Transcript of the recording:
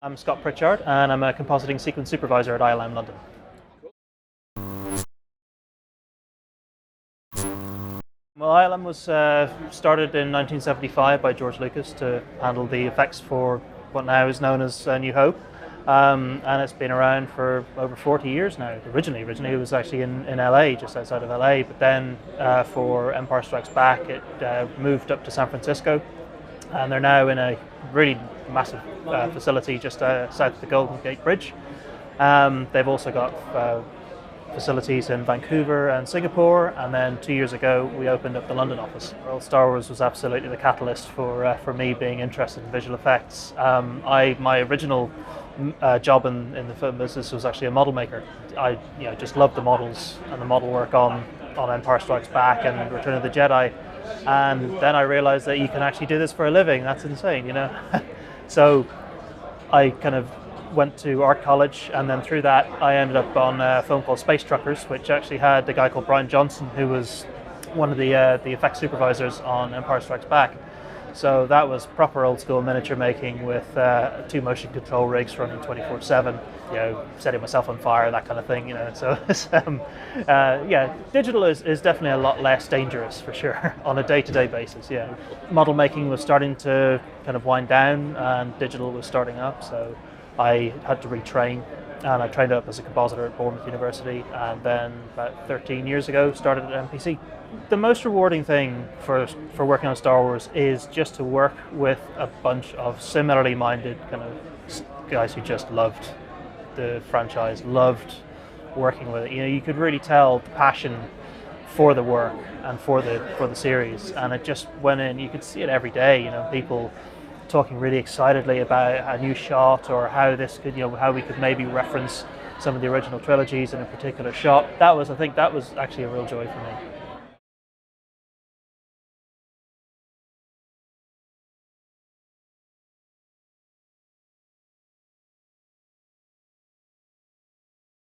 I'm Scott Pritchard, and I'm a compositing sequence supervisor at ILM London. Well, ILM was started in 1975 by George Lucas to handle the effects for what now is known as New Hope, and it's been around for over 40 years now. Originally it was actually in LA, just outside of LA, but then for Empire Strikes Back, it moved up to San Francisco, and they're now in a really massive facility just south of the Golden Gate Bridge. They've also got facilities in Vancouver and Singapore, and then 2 years ago we opened up the London office. Well, Star Wars was absolutely the catalyst for me being interested in visual effects. My original job in the film business was actually a model maker. I just loved the models and the model work on Empire Strikes Back and Return of the Jedi, and then I realized that you can actually do this for a living. That's insane, So I kind of went to art college, and then through that I ended up on a film called Space Truckers, which actually had a guy called Brian Johnson, who was one of the effects supervisors on Empire Strikes Back. So that was proper old school miniature making with 2 motion control rigs running 24/7, setting myself on fire, that kind of thing, So digital is definitely a lot less dangerous for sure on a day-to-day basis. Model making was starting to kind of wind down, and digital was starting up, so I had to retrain, and I trained up as a compositor at Bournemouth University, and then about 13 years ago started at MPC. The most rewarding thing for working on Star Wars is just to work with a bunch of similarly minded kind of guys who just loved the franchise, loved working with it. You could really tell the passion for the work and for the series, and it just went in. You could see it every day. People talking really excitedly about a new shot, or how this could, how we could maybe reference some of the original trilogies in a particular shot. I think that was actually a real joy for me.